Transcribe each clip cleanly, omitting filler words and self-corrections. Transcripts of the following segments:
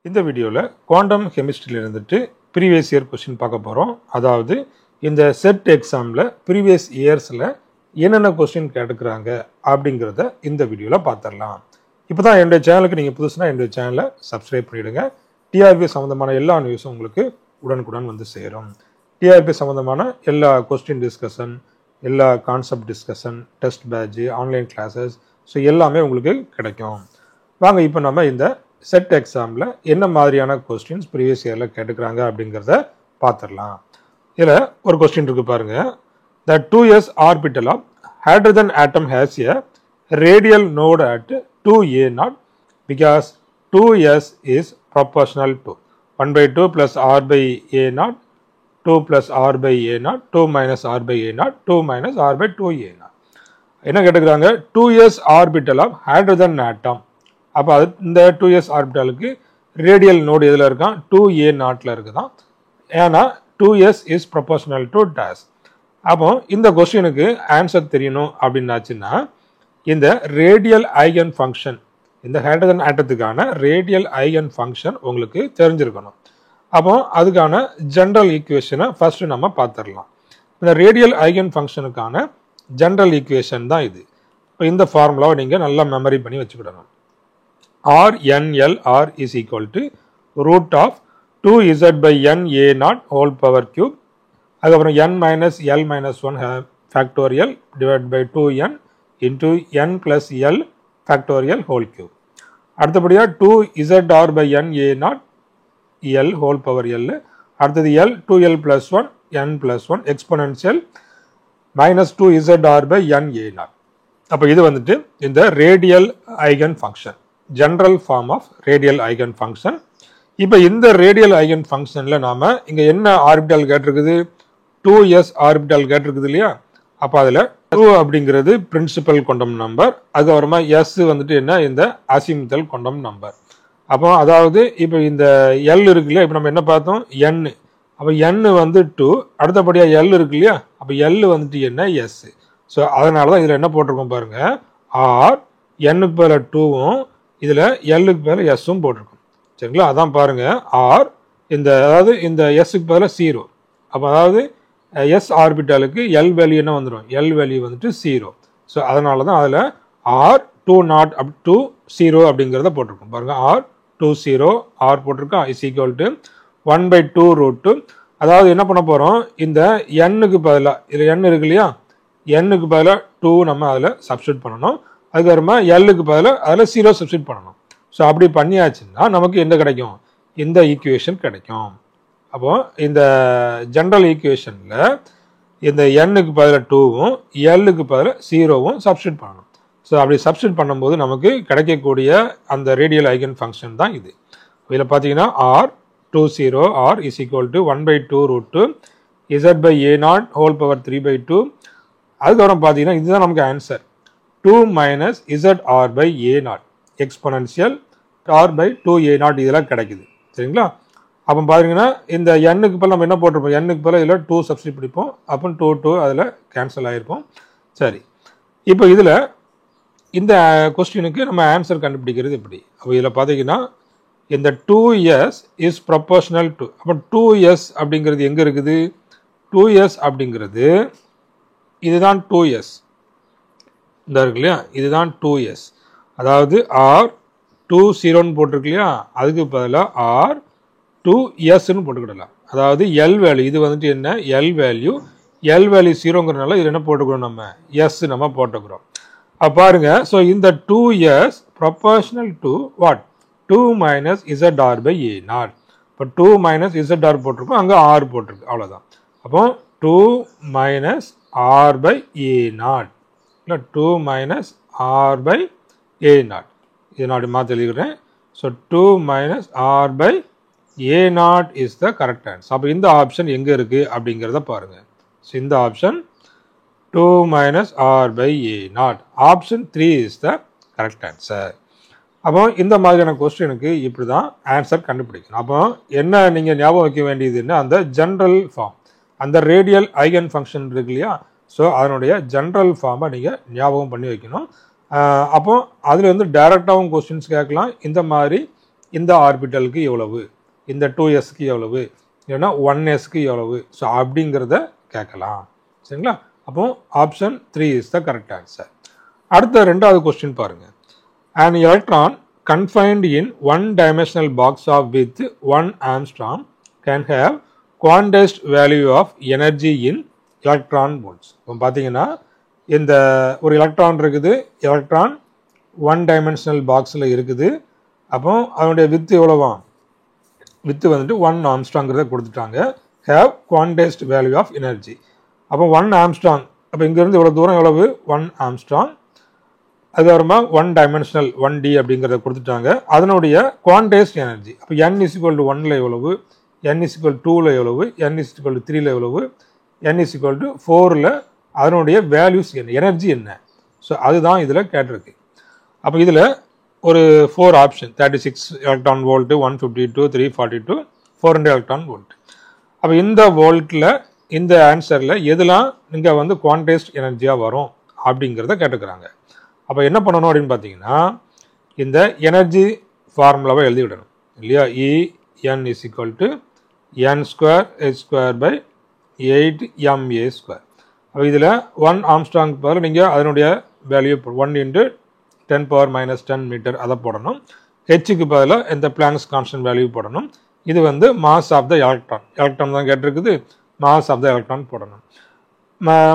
இந்த வீடியோவில் குவாண்டம் கெமிஸ்ட்ரியில் இருந்துட்டு ப்ரீவியஸ் இயர் கொஸ்டின் பார்க்க போகிறோம். அதாவது இந்த செட் எக்ஸாமில் ப்ரீவியஸ் இயர்ஸில் என்னென்ன கொஸ்டின் கேட்டுக்கிறாங்க அப்படிங்கிறத இந்த வீடியோவில் பார்த்துடலாம். இப்போ தான் என்னுடைய சேனலுக்கு நீங்கள் புதுசுனா என்னுடைய சேனலை சப்ஸ்கிரைப் பண்ணிவிடுங்க. டிஆர்பி சம்மந்தமான எல்லா நியூஸும் உங்களுக்கு உடனுக்குடன் வந்து சேரும். டிஆர்பி சம்மந்தமான எல்லா கொஸ்டின் டிஸ்கஷன், எல்லா concept discussion, test batch, online classes, so எல்லாமே உங்களுக்கு கிடைக்கும். வாங்க இப்போ நம்ம இந்த செட் எக்ஸாமில் என்ன மாதிரியான கொஸ்டின்ஸ் ப்ரீவியஸ் இயரில் கேட்டுக்கிறாங்க அப்படிங்கிறத பார்த்துடலாம். இதில் ஒரு கொஸ்டின் இருக்கு பாருங்க. The 2s orbital of hydrogen atom has a radial node at 2a0 because 2s is proportional to 1/2 plus r by a0, 2 plus r by a0, 2 minus r by a0, 2 minus r by 2a0. என்ன கேட்டுக்கிறாங்க? 2s orbital of hydrogen ஆட்டம். அப்போ அது இந்த 2s ஆர்பிட்டாலுக்கு radial node எதில் இருக்கான்? 2a0 இருக்குதான். ஏன்னா 2s is proportional two days. அப்போ இந்த கொஸ்டினுக்கு ஆன்சர் தெரியணும் அப்படின்னாச்சுன்னா இந்த ரேடியல் ஐகன் ஃபங்க்ஷன், இந்த ஹைட்ரஜன் ஆட்டத்துக்கான ரேடியல் ஐகன் ஃபங்க்ஷன் உங்களுக்கு தெரிஞ்சிருக்கணும். அப்போ அதுக்கான ஜென்ரல் ஈக்குவேஷனை ஃபர்ஸ்ட் நம்ம பார்த்துடலாம். இந்த ரேடியல் ஐகன் ஃபங்க்ஷனுக்கான ஜென்ரல் ஈக்குவேஷன் தான் இது. இப்போ இந்த ஃபார்முலாவை நீங்கள் நல்லா மெமரி பண்ணி வச்சுக்கிடணும். RNLR is equal to root of 2z by n a0 whole power cube. அதுக்கப்புறம் n minus l minus 1 factorial divided by 2n into n plus l factorial whole cube. அடுத்தபடியாக 2zr by n a0 l whole power l. அடுத்தது l 2l plus 1 n plus 1 exponential minus 2zr by n a0. அப்போ இது வந்துட்டு இந்த radial eigen function, general form of radial eigen function. இப்போ இந்த radial eigen ஃபங்க்ஷனில் நாம் இங்கே என்ன ஆர்பிட்டால் கேட்டிருக்குது? 2s ஆர்பிட்டால் கேட்டிருக்குது இல்லையா? அப்போ அதில் 2 அப்படிங்கிறது பிரின்சிபல் குவாண்டம் நம்பர், அதுக்கப்புறமா s வந்துட்டு என்ன? இந்த அசிமுத்தல் குவாண்டம் நம்பர். அப்போ அதாவது இப்போ இந்த l இருக்கு இல்லையா? இப்போ நம்ம என்ன பார்த்தோம்? n. அப்போ n வந்து 2, அடுத்தபடியாக l இருக்கு இல்லையா? அப்போ l வந்துட்டு என்ன? s. ஸோ அதனால தான் இதில் என்ன போட்டிருக்கோம் பாருங்க, ஆர் n-க்கு பதிலாக 2வும் இதில் எல்லுக்கு பதிலாக எஸ்ஸும் போட்டிருக்கோம். சரிங்களா? அதான் பாருங்க, ஆர் இந்த அதாவது இந்த எஸ்ஸுக்கு பதிலாக 0. அப்போ அதாவது எஸ் ஆர்பிட்டாலுக்கு எல் வேல்யூ என்ன வந்துடும்? எல் வேல்யூ வந்துட்டு 0. ஸோ அதனால தான் அதில் ஆர் 2 அப் டு 0 அப்படிங்கிறத போட்டிருக்கோம். பாருங்க, ஆர் 20 ஆர் போட்டிருக்கோம் இஸ் ஈக்குவல் டு 1/2 ரூட். அதாவது என்ன பண்ண போகிறோம்? இந்த எண்ணுக்கு பதிலாக இதில் எண் இருக்கு இல்லையா? எண்ணுக்கு பதிலாக 2 நம்ம அதில் சப்ஸ்டியூட் பண்ணணும். அதுக்கப்புறமா எல்லுக்கு பதிலாக அதில் 0 சப்ஸ்டியூட் பண்ணணும். ஸோ அப்படி பண்ணியாச்சுன்னா நமக்கு என்ன கிடைக்கும்? இந்த ஈக்குவேஷன் கிடைக்கும். அப்போ இந்த ஜென்ரல் ஈக்குவேஷனில் இந்த எண்ணுக்கு பதிலாக 2வும் எல்லுக்கு பதிலாக 0வும் சப்ஸ்டியூட் பண்ணணும். ஸோ அப்படி சப்ஸ்டியூட் பண்ணும்போது நமக்கு கிடைக்கக்கூடிய அந்த ரேடியல் ஐகன் ஃபங்க்ஷன் தான் இது. இதில் பார்த்தீங்கன்னா R 20 R is equal to 1/2 ரூட் z by a0 whole power 3/2. அதுக்கப்புறம் பார்த்தீங்கன்னா இதுதான் நமக்கு answer. 2 minus zr by a0 exponential r by 2a0 இதெல்லாம் கிடைக்குது. சரிங்களா? அப்போ பாருங்கன்னா இந்த எண்ணுக்கு பதில் நம்ம என்ன போட்டிருப்போம்? எண்ணுக்கு பதில் இதில் 2 சப்ஸ்டியூட் பண்ணிப்போம். அப்போ 2 அதில் கேன்சல் ஆகிருப்போம். சரி, இப்போ இதில் இந்த கொஸ்டினுக்கு நம்ம ஆன்சர் கண்டுபிடிக்கிறது எப்படி? அப்போ இதில் பார்த்தீங்கன்னா இந்த 2s இஸ் ப்ரொபோர்ஷனல் டு, அப்போ 2s அப்படிங்கிறது எங்கே இருக்குது? 2s அப்படிங்கிறது இதுதான் 2s இந்த இருக்கு இல்லையா? இதுதான் 2s. அதாவது ஆர் 20 போட்டிருக்கு இல்லையா? அதுக்கு பதிலாக ஆர் 2sன்னு போட்டுக்கிடலாம். அதாவது எல் வேல்யூ இது வந்துட்டு என்ன? எல் வேல்யூ 0ங்கிறனால இதில் என்ன போட்டுக்கிறோம்? நம்ம எஸ் நம்ம போட்டுக்கிறோம். பாருங்க, ஸோ இந்த 2s proportional to what? 2 minus zr by a0. இப்போ 2 minus zr போட்டிருக்கோம், அங்கே ஆர் போட்டிருக்கு, அவ்வளோதான். அப்போ 2 minus r by a0 இல்லை 2 minus r by a0 இதை நான் அப்படி மாற்றி எழுதிக்கிறேன். So 2 minus r by a0 is the correct answer. அப்போ இந்த ஆப்ஷன் எங்கே இருக்குது அப்படிங்கிறத பாருங்கள். ஸோ இந்த option 2 minus r by a0, option 3 is the correct answer. அப்போ இந்த மாதிரியான கொஸ்டினுக்கு இப்படி தான் ஆன்சர் கண்டுபிடிக்கணும். அப்போ என்ன நீங்கள் ஞாபகம் வைக்க வேண்டியதுன்னா அந்த ஜென்ரல் ஃபார்ம், அந்த ரேடியல் ஐகன் ஃபங்க்ஷன் இருக்கு இல்லையா? ஸோ அதனுடைய ஜென்ரல் ஃபார்மை நீங்கள் ஞாபகம் பண்ணி வைக்கணும். அப்போ அதில் வந்து டைரெக்டாகவும் கொஸ்டின்ஸ் கேட்கலாம், இந்த மாதிரி இந்த ஆர்பிட்டலுக்கு எவ்வளவு, இந்த 2sக்கு எவ்வளவு, இல்லைன்னா 1sக்கு எவ்வளவு, ஸோ அப்படிங்கிறத கேட்கலாம். சரிங்களா? அப்போ option 3 is the correct answer. அடுத்த ரெண்டாவது கொஸ்டின் பாருங்க. An electron confined in one-dimensional box of with 1 Armstrong can have quantized value of energy in electron volts. இப்போ பார்த்தீங்கன்னா இந்த ஒரு எலக்ட்ரான் இருக்குது, எலக்ட்ரான் 1 dimensional பாக்ஸில் இருக்குது. அப்போ அதனுடைய வித்து எவ்வளவா, வித்து வந்துட்டு 1 ஆம்ஸ்ட்ராங்கிறத கொடுத்துட்டாங்க. Have quantised value of energy. அப்போ 1 ஆம்ஸ்ட்ராங், அப்போ இங்கேருந்து இவ்வளோ தூரம் எவ்வளவு, 1 ஆம்ஸ்ட்ராங். அதுக்கப்புறமா 1 dimensional 1D அப்படிங்கிறத கொடுத்துட்டாங்க. அதனுடைய குவான்டைஸ்ட் எனர்ஜி, அப்போ n is equal to 1ல எவ்வளவு, n is equal to 2ல எவ்வளவு, n is equal to 3ல எவ்வளவு, n is equal to 4ல அதனுடைய வேல்யூஸ் என்ன, எனர்ஜி என்ன. ஸோ அதுதான் இதில் கேட்டிருக்கு. அப்போ இதில் ஒரு 4 option, 36 electron volt, 152, 342, 400 electron volt. அப்போ இந்த வோல்ட்டில் இந்த ஆன்சரில் எதெல்லாம் இங்கே வந்து குவான்டைஸ்ட் எனர்ஜியாக வரும் அப்படிங்கிறத கேட்டுக்கிறாங்க. அப்போ என்ன பண்ணணும் அப்படின்னு பார்த்தீங்கன்னா, இந்த எனர்ஜி ஃபார்முலாவை எழுதி விடணும் இல்லையா. En is equal to n square h square by 8ma². அப்போ இதில் 1 ஆம்ஸ்ட்ராங் பதில் நீங்கள் அதனுடைய value 1 into 10 power minus 10 metre அதை போடணும். ஹெச்சுக்கு பதிலாக இந்த பிளாங்க்ஸ் கான்ஸ்டன்ட் வேல்யூ போடணும். இது வந்து mass of the electron, electron தான் கேட்டிருக்குது, மாஸ் ஆஃப் த எலக்ட்ரான் போடணும்.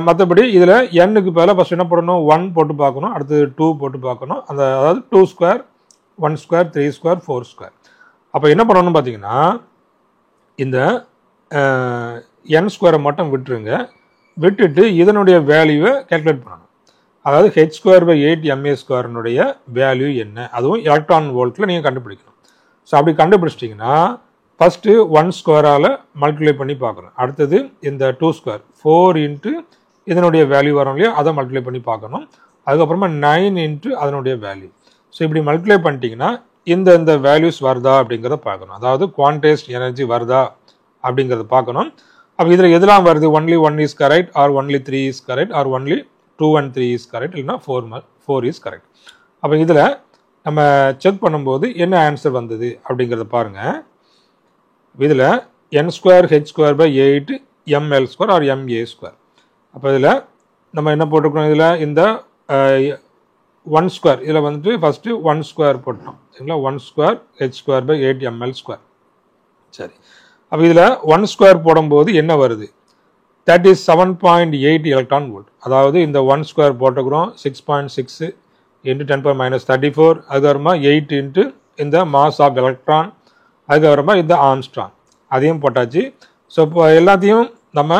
மற்றபடி இதில் எண்ணுக்கு பதிலாக ஃபஸ்ட் என்ன போடணும், 1 போட்டு பார்க்கணும், அடுத்து 2 போட்டு பார்க்கணும். அந்த அதாவது 2 ஸ்கொயர், 1 ஸ்கொயர், 3 ஸ்கொயர், 4 ஸ்கொயர். அப்போ என்ன பண்ணணும்னு பார்த்தீங்கன்னா, இந்த n ஸ்கொயரை மட்டும் விட்டுருங்க, விட்டுட்டு இதனுடைய வேல்யூவை கேல்குலேட் பண்ணணும். அதாவது h ஸ்கொயர் பை 8ma²னுடைய வேல்யூ என்ன, அதுவும் எலக்ட்ரான் வோல்ட்டில் நீங்கள் கண்டுபிடிக்கணும். ஸோ அப்படி கண்டுபிடிச்சிட்டிங்கன்னா ஃபஸ்ட்டு 1 ஸ்கொயரால் மல்டிப்ளை பண்ணி பார்க்கணும். அடுத்தது இந்த 2 ஸ்கொயர் 4 இன்ட்டு இதனுடைய வேல்யூ வரும் இல்லையா, அதை மல்டிப்ளை பண்ணி பார்க்கணும். அதுக்கப்புறமா 9 இன்ட்டு அதனுடைய வேல்யூ. ஸோ இப்படி மல்டிப்ளை பண்ணிட்டீங்கன்னா இந்த வேல்யூஸ் வருதா அப்படிங்கிறத பார்க்கணும். அதாவது குவான்டைஸ்ட் எனர்ஜி வருதா அப்படிங்கிறத பார்க்கணும். அப்போ இதில் எதெல்லாம் வருது, only 1 is correct, R only 3 is correct, R only 2 and 3 is correct, இல்லைனா 4 இஸ் கரெக்ட். அப்போ இதில் நம்ம செக் பண்ணும்போது என்ன ஆன்சர் வந்தது அப்படிங்கிறத பாருங்கள். இதில் n square h square by 8 ml² or ma². அப்போ இதில் நம்ம என்ன போட்டிருக்கோம், இதில் இந்த 1 ஸ்கொயர், இதில் வந்துட்டு ஃபஸ்ட்டு 1 ஸ்கொயர் போட்டோம் சரிங்களா. 1 square h square by 8 ml². சரி, அப்போ இதில் 1 ஸ்கொயர் போடும்போது என்ன வருது, 37.8 எலக்ட்ரான் வோல்ட். அதாவது இந்த 1 ஸ்கொயர் போட்டுக்கிறோம், 6.6 இன்ட்டு 10 power minus 34, அதுக்கப்புறமா 8 இன்ட்டு இந்த மாஸ் ஆஃப் எலக்ட்ரான், அதுக்கப்புறமா இந்த ஆம்ஸ்ட்ராங் அதையும் போட்டாச்சு. ஸோ இப்போ எல்லாத்தையும் நம்ம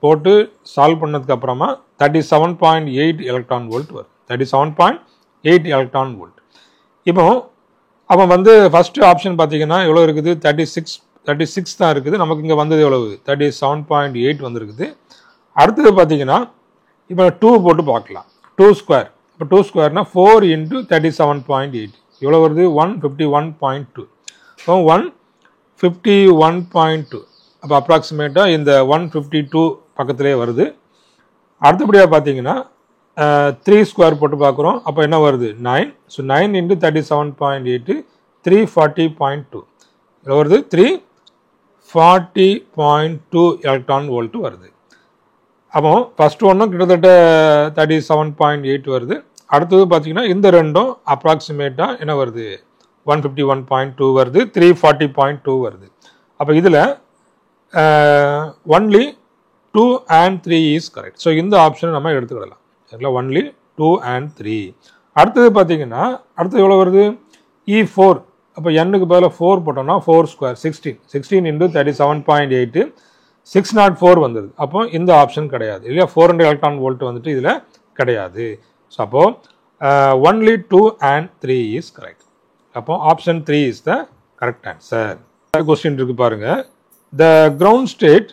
போட்டு சால்வ் பண்ணதுக்கு அப்புறமா 37.8 எலக்ட்ரான் வோல்ட் வரும். 37.8 எலக்ட்ரான் வோல்ட். இப்போ அப்போ வந்து ஃபஸ்ட்டு ஆப்ஷன் பார்த்தீங்கன்னா எவ்வளோ இருக்குது, 36 தான் இருக்குது. நமக்கு இங்கே வந்தது எவ்வளவு, 37.8 வந்துருக்குது. அடுத்தது பார்த்தீங்கன்னா இப்போ 2 போட்டு பார்க்கலாம். 2 ஸ்கொயர், இப்போ 2 ஸ்கொயர்னா 4 இன்ட்டு 37.8 எவ்வளோ வருது, 151.2. இப்போ 151.2, அப்போ அப்ராக்சிமேட்டாக இந்த 152 பக்கத்திலே வருது. அடுத்தபடியாக பார்த்தீங்கன்னா 3 ஸ்கொயர் போட்டு பார்க்குறோம், அப்போ என்ன வருது 9. ஸோ 9 இன்ட்டு 37.8 340.2 எவ்வளோ வருது, 340.2 எலக்ட்ரான் வோல்ட் வருது. அப்போ ஃபஸ்ட் ஒன்றும் கிட்டத்தட்ட 37.8 வருது. அடுத்தது பார்த்தீங்கன்னா இந்த ரெண்டும் அப்ராக்சிமேட்டாக என்ன வருது, 151.2 வருது, 340.2 வருது. அப்போ இதில் only 2 and 3 is correct. So இந்த ஆப்ஷனை நம்ம எடுத்துக்கிடலாம் சரிங்களா, ஒன்லி 2 and 3. அடுத்தது பார்த்தீங்கன்னா அடுத்தது எவ்வளோ வருது, E4. அப்போ எண்ணுக்கு பதிலாக 4 போட்டோம்னா 4 ஸ்கொயர் 16 இன்ட்டு 37.8 604 வந்துடுது. அப்போ இந்த ஆப்ஷன் கிடையாது இல்லையா, 400 எலக்ட்ரான் வோல்ட் வந்துட்டு இதில் கிடையாது. ஸோ அப்போ ஒன்லி 2 and 3 இஸ் கரெக்ட். அப்போ option 3 is the correct answer. Question இருக்கு பாருங்க. The ground state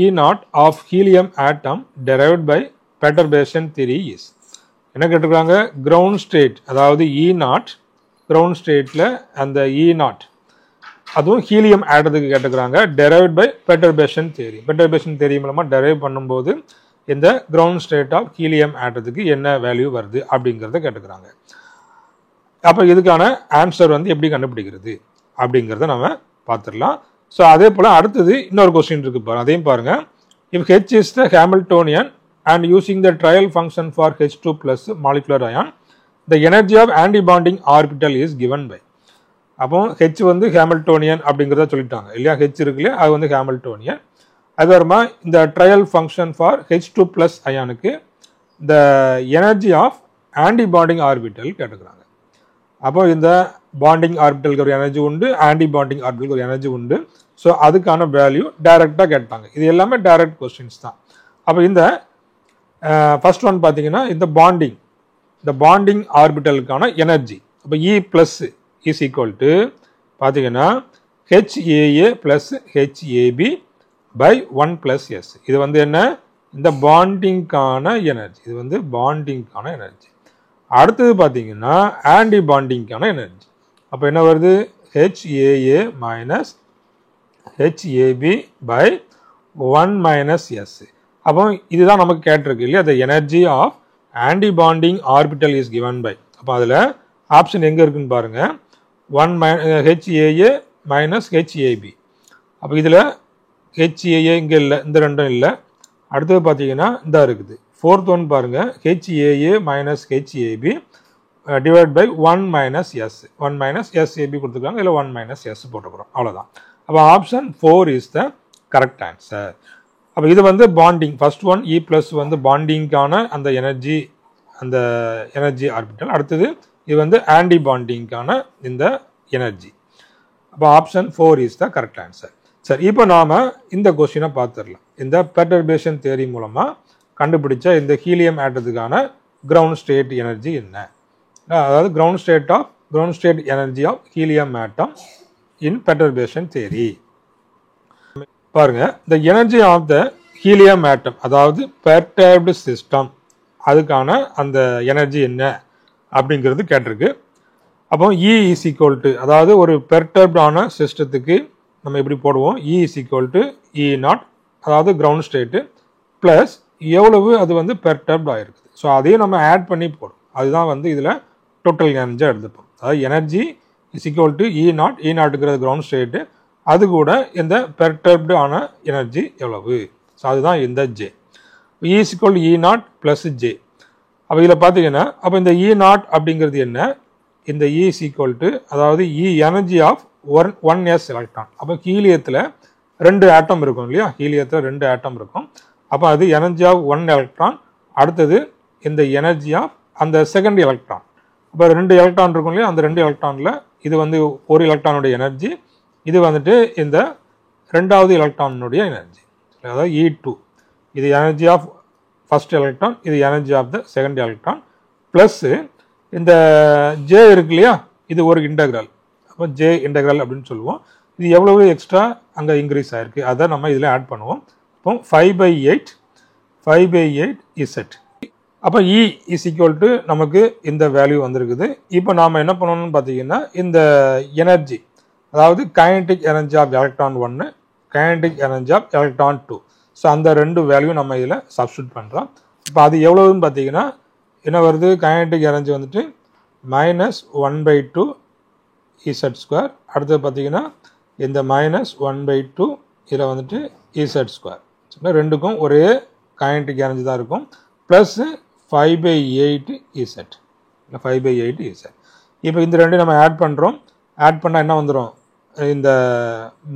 E0 of helium atom derived by perturbation theory is. என்ன கேட்டிருக்காங்க, கிரவுண்ட் ஸ்டேட் அதாவது E0, கிரவுண்ட் ஸ்டேட்டில் அந்த E0 அதுவும் ஹீலியம் ஆட்டத்துக்கு கேட்டுக்கிறாங்க, derived by perturbation theory. Perturbation theory மூலமாக டெரைவ் பண்ணும்போது இந்த கிரவுண்ட் ஸ்டேட் ஆஃப் ஹீலியம் ஆட்டத்துக்கு என்ன வேல்யூ வருது அப்படிங்கிறத கேட்டுக்கிறாங்க. அப்போ இதுக்கான ஆன்சர் வந்து எப்படி கண்டுபிடிக்கிறது அப்படிங்கிறத நம்ம பார்த்துடலாம். ஸோ அதே போல் அடுத்தது இன்னொரு கொஸ்டின் இருக்கு பாருங்க, அதையும் பாருங்க. If H is the Hamiltonian and using the trial function for H2 plus molecular ion, the energy of antibonding orbital is given by. அப்போ H வந்து ஹேமில்டோனியன் அப்படிங்கிறத சொல்லிட்டாங்க இல்லையா, H இருக்கு இல்லையா, அது வந்து ஹேமில்டோனியன். அதுவரமா இந்த trial function for H2 plus அயானுக்கு இந்த எனர்ஜி ஆஃப் ஆன்டிபாண்டிங் ஆர்பிட்டல் கேட்டுக்கிறாங்க. அப்போ இந்த பாண்டிங் ஆர்பிட்டலுக்கு ஒரு எனர்ஜி உண்டு, ஆன்டி பாண்டிங் ஆர்பிட்டலுக்கு ஒரு எனர்ஜி உண்டு. ஸோ அதுக்கான வேல்யூ டைரெக்டாக கேட்டாங்க. இது எல்லாமே டைரக்ட் கொஸ்டின்ஸ் தான். அப்போ இந்த ஃபர்ஸ்ட் ஒன் பார்த்தீங்கன்னா இந்த பாண்டிங் ஆர்பிட்டலுக்கான எனர்ஜி. அப்போ E plus is equal to பார்த்தீங்கன்னா HAA plus HAB by 1 plus S. இது வந்து என்ன, இந்த பாண்டிங்கான எனர்ஜி. இது வந்து பாண்டிங்கான எனர்ஜி. அடுத்தது பார்த்தீங்கன்னா ஆன்டி பாண்டிங்கான எனர்ஜி. அப்போ என்ன வருது, HAA minus HAB by 1 minus S. அப்போ இதுதான் நமக்கு கேட்டிருக்கு இல்லையா, the energy of antibonding orbital is given by. அப்போ அதில் ஆப்ஷன் எங்கே இருக்குன்னு பாருங்க, HAA மைனஸ் HAB. அப்போ இதில் HAA இங்கே இல்லை, இந்த ரெண்டும் இல்லை. அடுத்தது பார்த்தீங்கன்னா இந்த இருக்குது ஃபோர்த் ஒன் பாருங்க, HAA minus HAB divide by 1 minus S. 1 minus SAB கொடுத்துருக்காங்க, இல்லை 1 மைனஸ் S போட்டுக்கிறோம், அவ்வளோதான். அப்போ option 4 is the correct answer. அப்போ இது வந்து bonding, first one E plus வந்து பாண்டிங்கான அந்த எனர்ஜி ஆர்பிட்டல். அடுத்தது இது வந்து ஆன்டி பாண்டிங்கான இந்த எனர்ஜி. அப்போ option 4 is the correct answer. சரி, இப்போ நாம இந்த கொஸ்டினை பார்த்துடலாம். இந்த பெர்டர்பேஷன் தியரி மூலமா கண்டுபிடிச்ச இந்த ஹீலியம் ஆட்டத்துக்கான கிரவுண்ட் ஸ்டேட் எனர்ஜி என்ன, அதாவது ground state energy of helium atom in perturbation theory. பாருங்க, the energy of the helium atom, அதாவது perturbed system, அதுக்கான அந்த எனர்ஜி என்ன அப்படிங்கிறது கேட்டிருக்கு. அப்போ E is equal to, அதாவது ஒரு பெர்டர்ப்ட் ஆன சிஸ்டத்துக்கு நம்ம எப்படி போடுவோம், E is equal to E0, அதாவது கிரவுண்ட் ஸ்டேட்டு பிளஸ் எவ்வளவு அது வந்து பெர்டர்ப்ட் ஆகிருக்குது. ஸோ அதையும் நம்ம ஆட் பண்ணி போடும், அதுதான் வந்து இதில் டோட்டல் எனர்ஜியாக எடுத்துப்போம். அதாவது எனர்ஜி இஸ் ஈக்குவல் டு E0ங்கிறது கிரவுண்ட் ஸ்டேட்டு, அது கூட இந்த பெர்டர்ப்டு ஆன எனர்ஜி எவ்வளவு, ஸோ அதுதான் இந்த J. E is equal to E0 plus J. அப்போ இதில் பார்த்தீங்கன்னா அப்போ இந்த E0 அப்படிங்கிறது என்ன, இந்த E is equal to, அதாவது E energy of 1s electron. அப்போ ஹீலியத்தில் 2 ஆட்டம் இருக்கும் இல்லையா, ஹீலியத்தில் 2 ஆட்டம் இருக்கும். அப்போ அது எனர்ஜி ஆஃப் 1 எலக்ட்ரான், அடுத்தது இந்த எனர்ஜி ஆஃப் அந்த செகண்ட் எலக்ட்ரான். அப்போ 2 எலக்ட்ரான் இருக்கும் இல்லையா, அந்த 2 எலக்ட்ரானில் இது வந்து ஒரு எலக்ட்ரானுடைய எனர்ஜி, இது வந்துட்டு இந்த ரெண்டாவது எலக்ட்ரானுடைய எனர்ஜி, அதாவது E2. இது எனர்ஜி ஆஃப் ஃபர்ஸ்ட் எலக்ட்ரான், இது energy of the second electron, plus இந்த J இருக்கு இல்லையா, இது ஒரு இன்டெக்ரல். அப்போ J இன்டெக்ரல் அப்படின்னு சொல்லுவோம். இது எவ்வளவு எக்ஸ்ட்ரா அங்கே இன்க்ரீஸ் ஆயிருக்கு, அதை நம்ம இதில் ஆட் பண்ணுவோம். இப்போ 5/8 Z. அப்போ E இஸ் ஈக்குவல் டு நமக்கு இந்த வேல்யூ வந்திருக்குது. இப்போ நாம் என்ன பண்ணணும்னு பார்த்தீங்கன்னா இந்த எனர்ஜி, அதாவது kinetic energy of electron 1, kinetic energy of electron 2. So அந்த 2 வேல்யூ நம்ம இதில் சப்ஸ்டியூட் பண்ணுறோம். இப்போ அது எவ்வளவுன்னு பார்த்தீங்கன்னா என்ன வருது, கைனடிக் எனர்ஜி வந்துட்டு -1/2 Z². அடுத்தது பார்த்தீங்கன்னா இந்த -1/2 இதில் வந்துட்டு Z². ரெண்டுக்கும் ஒரே கைனடிக் எனர்ஜி தான் இருக்கும், ப்ளஸ் 5/8 Z. 5/8 Z. இப்போ இந்த ரெண்டு நம்ம ஆட் பண்ணுறோம். ஆட் பண்ணால் என்ன வந்துடும், இந்த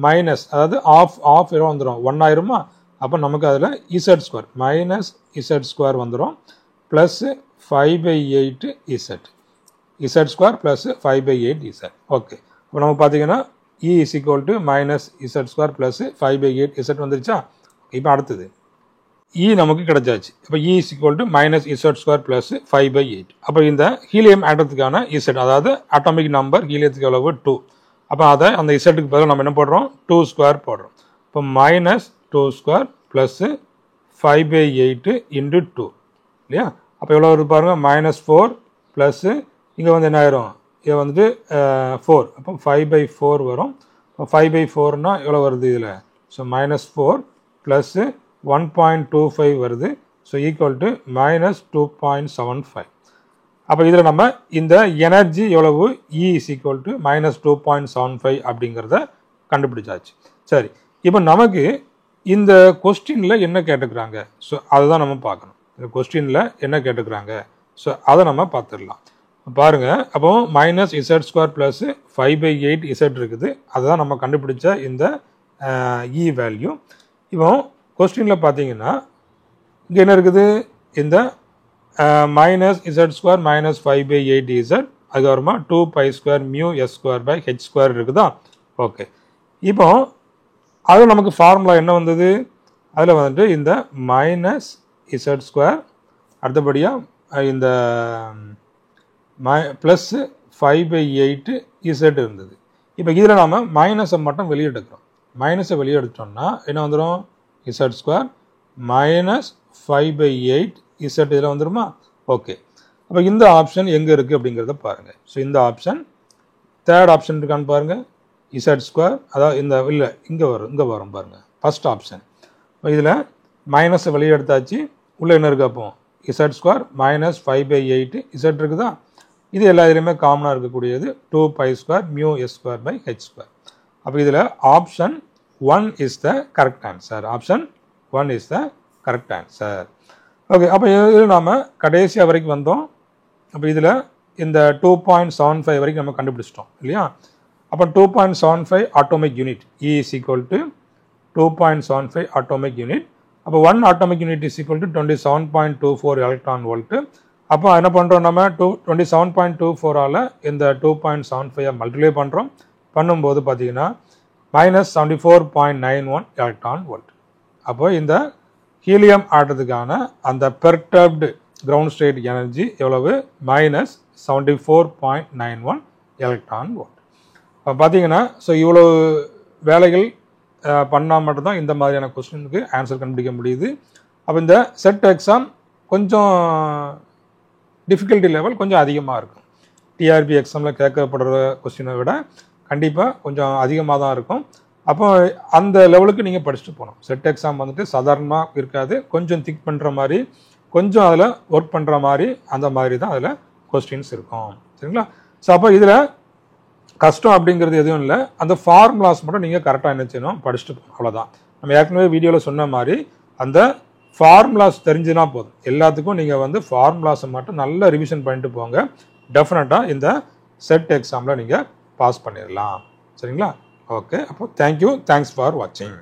மைனஸ், அதாவது ஆஃப் எவ்வளோ வந்துடும், 1 ஆயிருமா. அப்போ நமக்கு அதில் Z² -Z² வந்துடும், plus 5/8 Z² plus 5/8 Z. Okay, இப்போ நம்ம பார்த்தீங்கன்னா E is equal to -Z² plus 5/8 Z வந்துருச்சா. இப்போ அடுத்தது E நமக்கு கிடைச்சாச்சு. இப்போ E is equal to -Z² plus 5/8. அப்போ இந்த ஹீலியம் ஆட்டத்துக்கான Z, அதாவது அட்டாமிக் நம்பர் ஹீலியத்துக்கு எவ்வளவு 2. அப்போ அதை அந்த இசட்டுக்கு பதிலாக நம்ம என்ன போடுறோம், 2² போடுறோம். இப்போ -2² ப்ளஸ் 5/8 இன்ட்டு 2 இல்லையா. அப்போ எவ்வளோ வருது பாருங்கள், -4 ப்ளஸ்ஸு இங்கே வந்து என்ன ஆயிரும், இது வந்துட்டு 4. அப்போ 5/4 வரும். இப்போ 5/4னா எவ்வளோ வருது இதில், ஸோ -4 ப்ளஸ்ஸு 1.25 வருது. So equal to -2.75. அப்போ இதில் நம்ம இந்த எனர்ஜி எவ்வளவு E is equal to -2.75 அப்படிங்கிறத கண்டுபிடிச்சாச்சு. சரி, இப்போ நமக்கு இந்த கொஸ்டினில் என்ன கேட்டுக்கிறாங்க, ஸோ அதுதான் நம்ம பார்க்கணும். இந்த கொஸ்டினில் என்ன கேட்டுக்கிறாங்க, ஸோ அதை நம்ம பார்த்துடலாம். பாருங்கள், அப்போ -z² ப்ளஸ் 5/8 z இருக்குது. அதுதான் நம்ம கண்டுபிடிச்ச இந்த E வேல்யூ. இப்போ கொஸ்டினில் பார்த்தீங்கன்னா இங்கே என்ன இருக்குது, இந்த -z² - 5/8 z, அதுக்கப்புறமா 2π² μs²/h² இருக்குதா. ஓகே, இப்போ அதில் நமக்கு ஃபார்முலா என்ன வந்தது, அதில் வந்துட்டு இந்த -z² அடுத்தபடியாக இந்த ப்ளஸ் 5/8 z இருந்தது. இப்போ இதில் நாம் மைனஸை மட்டும் வெளியே எடுக்கிறோம். மைனஸை வெளியே எடுத்தோம்னா என்ன வந்துடும், z² -5/8 z இதில் வந்துடுமா. ஓகே, அப்போ இந்த ஆப்ஷன் எங்கே இருக்குது அப்படிங்கிறத பாருங்கள். ஸோ இந்த ஆப்ஷன் தேர்ட் ஆப்ஷன் இருக்கான்னு பாருங்கள், z², அதாவது இந்த இல்லை இங்கே வரும் பாருங்கள், ஃபஸ்ட் ஆப்ஷன். இதில் மைனஸை வெளியே எடுத்தாச்சு, உள்ளே என்ன இருக்குது, அப்போ z² -5/8 z இருக்குதா. இது எல்லா இதுலேயுமே காமனாக இருக்கக்கூடியது 2π² μs²/h². அப்போ இதில் option 1 is the correct answer. Option 1 is the correct answer. Okay, அப்போ இதில் நாம் கடைசியாக வரைக்கும் வந்தோம். அப்போ இதில் இந்த 2.75 வரைக்கும் நம்ம கண்டுபிடிச்சிட்டோம் இல்லையா. அப்போ 2.75 atomic unit E is equal to 2.75 atomic unit. அப்போ 1 atomic unit is equal to 27.24 electron volt. அப்போ என்ன பண்ணுறோம், நம்ம 27.24ஆல் இந்த 2.75 மல்டிப்ளை பண்ணுறோம். பண்ணும்போது பார்த்தீங்கன்னா -74.91 எலக்ட்ரான் வோல்ட். அப்போ இந்த ஹீலியம் ஆட்டத்துக்கான அந்த பெர்டர்ப்டு கிரவுண்ட் ஸ்டேட் எனர்ஜி எவ்வளவு, -74.91 எலக்ட்ரான் வோல்ட். இப்போ பார்த்தீங்கன்னா ஸோ இவ்வளோ வேலைகள் பண்ணால் மட்டும்தான் இந்த மாதிரியான கொஸ்டினுக்கு ஆன்சர் கண்டுபிடிக்க முடியுது. அப்போ இந்த செட் எக்ஸாம் கொஞ்சம் டிஃபிகல்ட்டி லெவல் கொஞ்சம் அதிகமாக இருக்கும். டிஆர்பி எக்ஸாமில் கேட்கப்படுற கொஸ்டினை விட கண்டிப்பாக கொஞ்சம் அதிகமாக தான் இருக்கும். அப்போ அந்த லெவலுக்கு நீங்கள் படிச்சுட்டு போகணும். செட் எக்ஸாம் வந்துட்டு சாதாரணமாக இருக்காது, கொஞ்சம் திங்க் பண்ணுற மாதிரி, கொஞ்சம் அதில் ஒர்க் பண்ணுற மாதிரி, அந்த மாதிரி தான் அதில் கொஸ்டின்ஸ் இருக்கும். சரிங்களா. ஸோ அப்போ இதில் கஷ்டம் அப்படிங்கிறது எதுவும் இல்லை, அந்த ஃபார்முலாஸ் மட்டும் நீங்கள் கரெக்டாக என்ன செய்யணும், படிச்சுட்டு போகணும், அவ்வளோதான். நம்ம ஏற்கனவே வீடியோவில் சொன்ன மாதிரி அந்த ஃபார்முலாஸ் தெரிஞ்சுனா போதும். எல்லாத்துக்கும் நீங்கள் வந்து ஃபார்முலாஸை மட்டும் நல்லா ரிவிஷன் பண்ணிட்டு போங்க. டெஃபினட்டாக இந்த செட் எக்ஸாமில் நீங்கள் பாஸ் பண்ணிடலாம். சரிங்களா. ஓகே, அப்போ தேங்க்யூ, தேங்க்ஸ் ஃபார் வாட்சிங்.